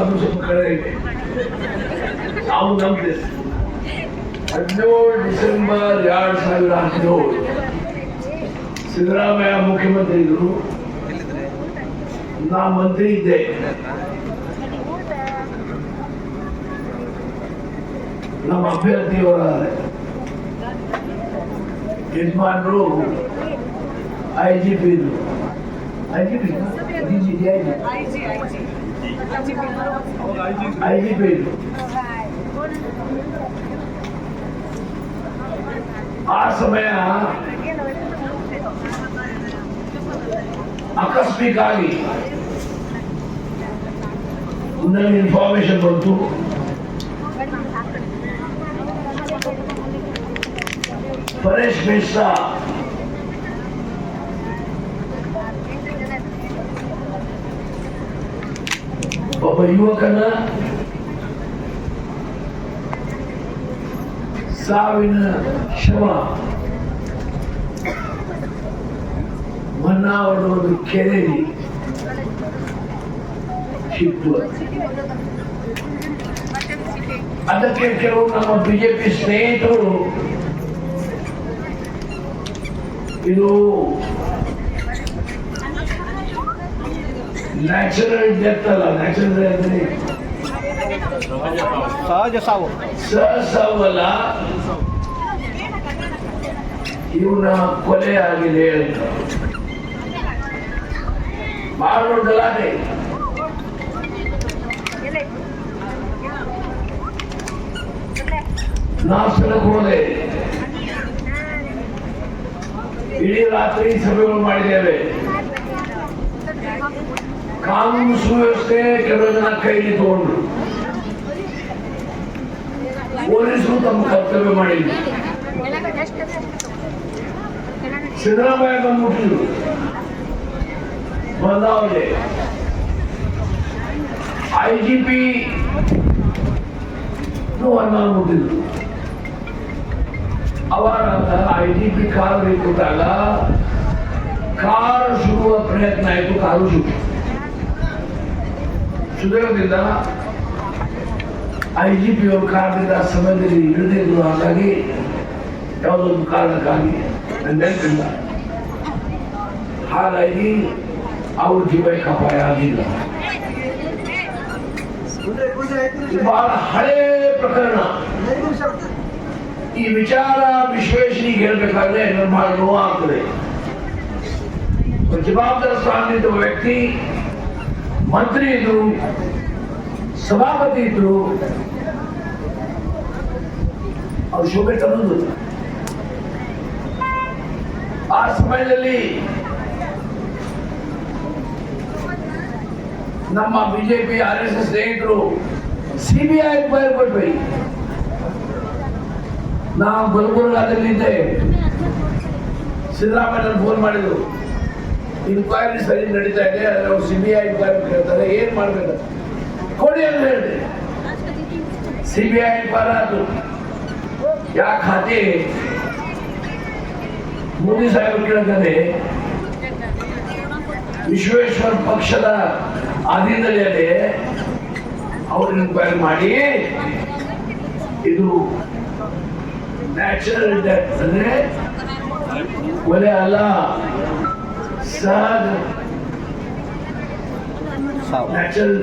ಅದು ಸ್ವಲ್ಪ ಕಡೆ ಇದೆ. ನಾವು ನಂಬ್ತೇವೆ 17 ಡಿಸೆಂಬರ್ 2017 ಸಿದ್ದರಾಮಯ್ಯ ಮುಖ್ಯಮಂತ್ರಿ ಇದ್ರು, ನಾ ಮಂತ್ರಿ ಇದ್ದೆ. ನಮ್ಮ ಅಭ್ಯರ್ಥಿಯವರ ಯಜಮಾನರು IGP ಇದ್ರು. IGP ಇದ್ರು. ಆ ಸಮಯ ಆಕಸ್ಮಿಕ ಆಗಿ ನನಗೆ ಇನ್ಫಾರ್ಮೇಶನ್ ಬಂತು, ಪರೇಶ್ ಮಿಶ್ರಾ ಒಬ್ಬ ಯುವಕನ ಸಾವಿನ ಶವ ಮನ್ನಾವರದ ಒಂದು ಕೆರೆಯಲ್ಲಿ ಸಿಕ್ತು. ಅದಕ್ಕೆ ಕೆಲವು ನಮ್ಮ ಬಿಜೆಪಿ ಸ್ನೇಹಿತರು ಇದು ನ್ಯಾಚುರಲ್ ಡೆತ್ ಅಲ್ಲ, ನ್ಯಾಚುರಲ್ ಸಹಜ ಸಾವಲ್ಲ, ಇವನ ಕೊಲೆ ಆಗಿದೆ ಅಂತ ಬಹಳ ದೊಡ್ಡ ಗಲಾಟೆ. ನಾವು ಸ್ಥಳಕ್ಕೆ ಹೋದೆ, ಇಡೀ ರಾತ್ರಿ ಸಭೆಗಳು ಮಾಡಿದ್ದೇವೆ. ಕಾನೂನು ಸುವ್ಯವಸ್ಥೆ ಕೆಲವು ಜನ ಕೈಲಿ ತಗೊಂಡ್ರು, ಪೊಲೀಸರು ತಮ್ಮ ಕರ್ತವ್ಯ ಮಾಡಿದ್ರು. ಸಿದ್ದರಾಮಯ್ಯ ಬಂದ್ಬಿಟ್ಟಿದ್ರು, ಬಂದವ್ರೆ IGP ಅಂದ್ಬಿಟ್ಟಿದ್ರು. ಅವಾಗ IGP ಕಾರು ಕೊಟ್ಟಾಗ ಕಾರು ಸುಡುವ ಪ್ರಯತ್ನ ಆಯಿತು. ಕಾರು ಸುಧಾರದಿಂದ IGP ಅವರು ಕಾರಣದಿಂದ ಆ ಸಮಯದಲ್ಲಿ ಇಳಿದಿದ್ರು. ಹಾಗಾಗಿ ಯಾವುದೊಂದು ಕಾರಣಕ್ಕಾಗಿ ನೆನಪಿಲ್ಲ, ಹಾಗಾಗಿ ಅವ್ರ ಜೀವಕ್ಕೆ ಅಪಾಯ ಆಗಿಲ್ಲ. ಬಹಳ ಹಳೇ ಪ್ರಕರಣ. ಈ ವಿಚಾರ ವಿಶ್ವೇಶ್ವರಿಗೆ ಹೇಳ್ಬೇಕಾದ್ರೆ ನನಗೆ ಬಹಳ ನೋವಾಗ್ತದೆ. ಜವಾಬ್ದಾರ ಸ್ಥಾನದ ವ್ಯಕ್ತಿ, ಮಂತ್ರಿ ಇದ್ರು, ಸಭಾಪತಿ ಇದ್ರು, ಅವ್ರು ಶೋಭೆ ತನ್ನದು. ಆ ಸಮಯದಲ್ಲಿ ನಮ್ಮ ಬಿಜೆಪಿ RSS ಸ್ನೇಹಿತರು CBI ಫೈಲ್ ಕೊಟ್ವಿ. ನಾವು ಗುಲ್ಬರ್ಗಾದಲ್ಲಿದ್ದೆ, ಸಿದ್ದರಾಮಯ್ಯ ಫೋನ್ ಮಾಡಿದ್ರು, ಇನ್ಕ್ವೈರಿ ಸರಿ ನಡೀತಾ ಇದೆ, ಅವ್ರು CBI ಇನ್ಕ್ವೈರಿ ಕೇಳ್ತಾರೆ, ಏನ್ ಮಾಡ್ಬೇಕು ಕೊಡಿ ಅಂತ ಹೇಳಿದೆ. CBI ಇನ್ಕ್ವೈರಿ ಆಯ್ತು. ಯಾಕೆ ಹಾಕಿ ಮೋದಿ ಸಾಹೇಬರು ಕೇಳ್ತಾರೆ, ವಿಶ್ವೇಶ್ವರ ಪಕ್ಷದ ಅಧೀನದಲ್ಲಿ ಅವರು ಇನ್ಕ್ವೈರಿ ಮಾಡಿ ಇದು ನ್ಯಾಚುರಲ್ ಡೆತ್ ಅಂದ್ರೆ ಕೊಲೆ ಅಲ್ಲ, ಸಹಜ ನ್ಯಾಚುರಲ್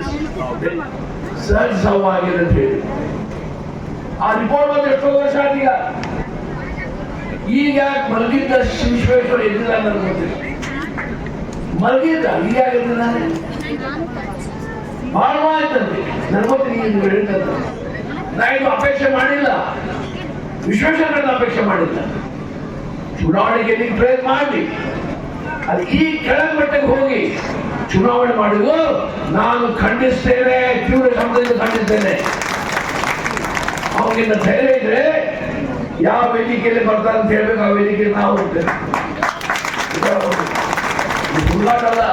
ಸಹಜ ಸಾವು ಆಗಿದೆ ಅಂತ ಹೇಳಿ ಆ ರಿಪೋರ್ಟ್ ಬಂದು ಎಷ್ಟೋ ವರ್ಷ ಆದೀಗ. ಈಗ ಮಲಗಿದ್ದ ವಿಶ್ವೇಶ್ವರ ಎದ್ದಿಲ್ಲ ನನಗೆ ಗೊತ್ತಿಲ್ಲ, ಮಲಗಿದ್ದ ಈಗ ಎದ್ದಿಲ್ಲ ಬಹಳ ಆಯ್ತಂತೆ ನನಗೆ ಗೊತ್ತಿಲ್ಲ. ನೀವು ಹೇಳಿದಂತ ನಾ ಇದು ಅಪೇಕ್ಷೆ ಮಾಡಿಲ್ಲ, ವಿಶ್ವೇಶ್ವರ ಅಪೇಕ್ಷೆ ಮಾಡಿಲ್ಲ. ಚುನಾವಣೆ ಗೆಲ್ಲಿಗೆ ಪ್ರಯತ್ನ ಮಾಡಿ ಅದು ಈ ಕೆಳಗೆ ಮಟ್ಟಕ್ಕೆ ಹೋಗಿ ಚುನಾವಣೆ ಮಾಡಿದ್ರು ನಾನು ಖಂಡಿಸ್ತೇನೆ, ತೀವ್ರ ಶಬ್ದದಿಂದ ಖಂಡಿಸ್ತೇನೆ. ಅವನಿಂದ ಧೈರ್ಯ ಇದ್ರೆ ಯಾವ ವೇದಿಕೆಯಲ್ಲಿ ಬರ್ತಾರೆ ಅಂತ ಹೇಳ್ಬೇಕು, ಆ ವೇದಿಕೆಯಲ್ಲಿ ನಾವು ಹೋಗ್ತೇವೆ. ಸುಳ್ಳಾಟಲ್ಲ,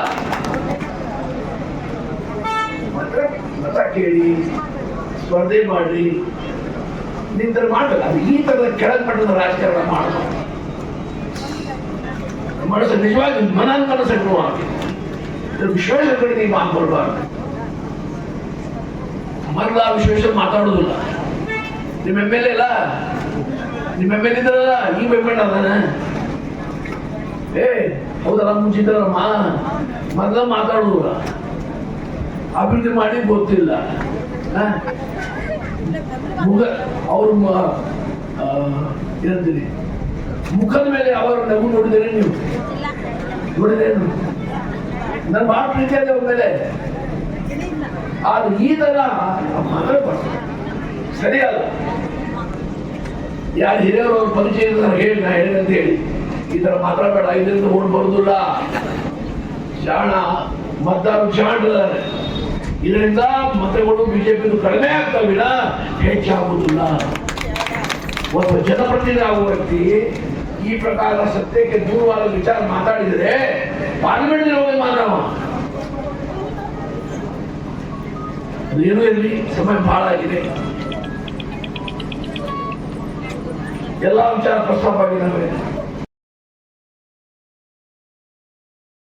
ಮತ ಕೇಳಿ ಸ್ಪರ್ಧೆ ಮಾಡಿ ನಿಂತರ ಮಾಡಬೇಕು. ಅದು ಈ ತರದ ಕೆಳಗೆ ಮಟ್ಟದ ರಾಜಕಾರಣ ಮಾಡಬಾರ್ದು. ಮನಸ್ಸು ನಿಜವಾಗಿ ಮನಸ್ಸನ್ನು ವಿಶ್ವಾಸ ಕಡೆ ನೀವು ಮಾತುಕೊಳ್ಬಾರ್ದು. ಮೊದಲ ವಿಶ್ವೇಶ್ವರ ಮಾತಾಡೋದಿಲ್ಲ. ನಿಮ್ಮ ಎಮ್ ಎಲ್ ಎ ಇಲ್ಲ, ನಿಮ್ಮ ಎಮ್ ಎಲ್ ಇದ್ರಲ್ಲ, ಈ ಎಮ್ ಎಲ್ ಅದಾನ. ಹೌದಲ್ಲ, ಮುಂಚಿದ್ರಮ್ಮ ಮೊದಲ ಮಾತಾಡೋದಿಲ್ಲ, ಅಭಿವೃದ್ಧಿ ಮಾಡಿ ಗೊತ್ತಿಲ್ಲ. ಮುಖ ಅವ್ರ ಏನಂತೀರಿ, ಮುಖದ ಮೇಲೆ ಅವರ ನಗು ನೋಡಿದರೆ ನೀವು ನೋಡಿದೇನು? ನನ್ನ ಭಾಳ ಪ್ರೀತಿ ಇದೆ ಅವ್ರ ಮೇಲೆ. ಆದ್ರೆ ಈ ತರ ಮಾತಾಡಬಾರ್ದು, ಸರಿಯಲ್ಲ. ಯಾರು ಹಿರಿಯರು ಅವ್ರ ಪರಿಚಯ ಹೇಳಿ ನಾ ಹೇಳಿದಂತ ಹೇಳಿ ಈ ತರ ಮಾತಾಡಬೇಡ, ಇದರಿಂದ ಓಡ್ ಬರುದಿಲ್ಲ. ಜಾಣ ಮತದಾರರು ಜಾಣರಿದ್ದಾರೆ, ಇದರಿಂದ ಮತಗಳು ಬಿಜೆಪಿ ಕಡಿಮೆ ಆಗ್ತಾ ವಿನ ಹೆಚ್ಚಾಗುವುದಿಲ್ಲ. ಒಬ್ಬ ಜನಪ್ರತಿನಿಧಿ ಆಗುವ ವ್ಯಕ್ತಿ ಈ ಪ್ರಕಾರ ಸತ್ಯಕ್ಕೆ ದೂರವಾದ ವಿಚಾರ ಮಾತಾಡಿದರೆ ಪಾರ್ಲಿಮೆಂಟ್ ಹೋಗಿ ಮಾನವ. ಅದೇನೂ ಇರಲಿ, ಸಮಯ ಬಹಳ ಆಗಿದೆ. ಎಲ್ಲ ವಿಚಾರ ಪ್ರಸ್ತಾಪ ಆಗಿದೆ.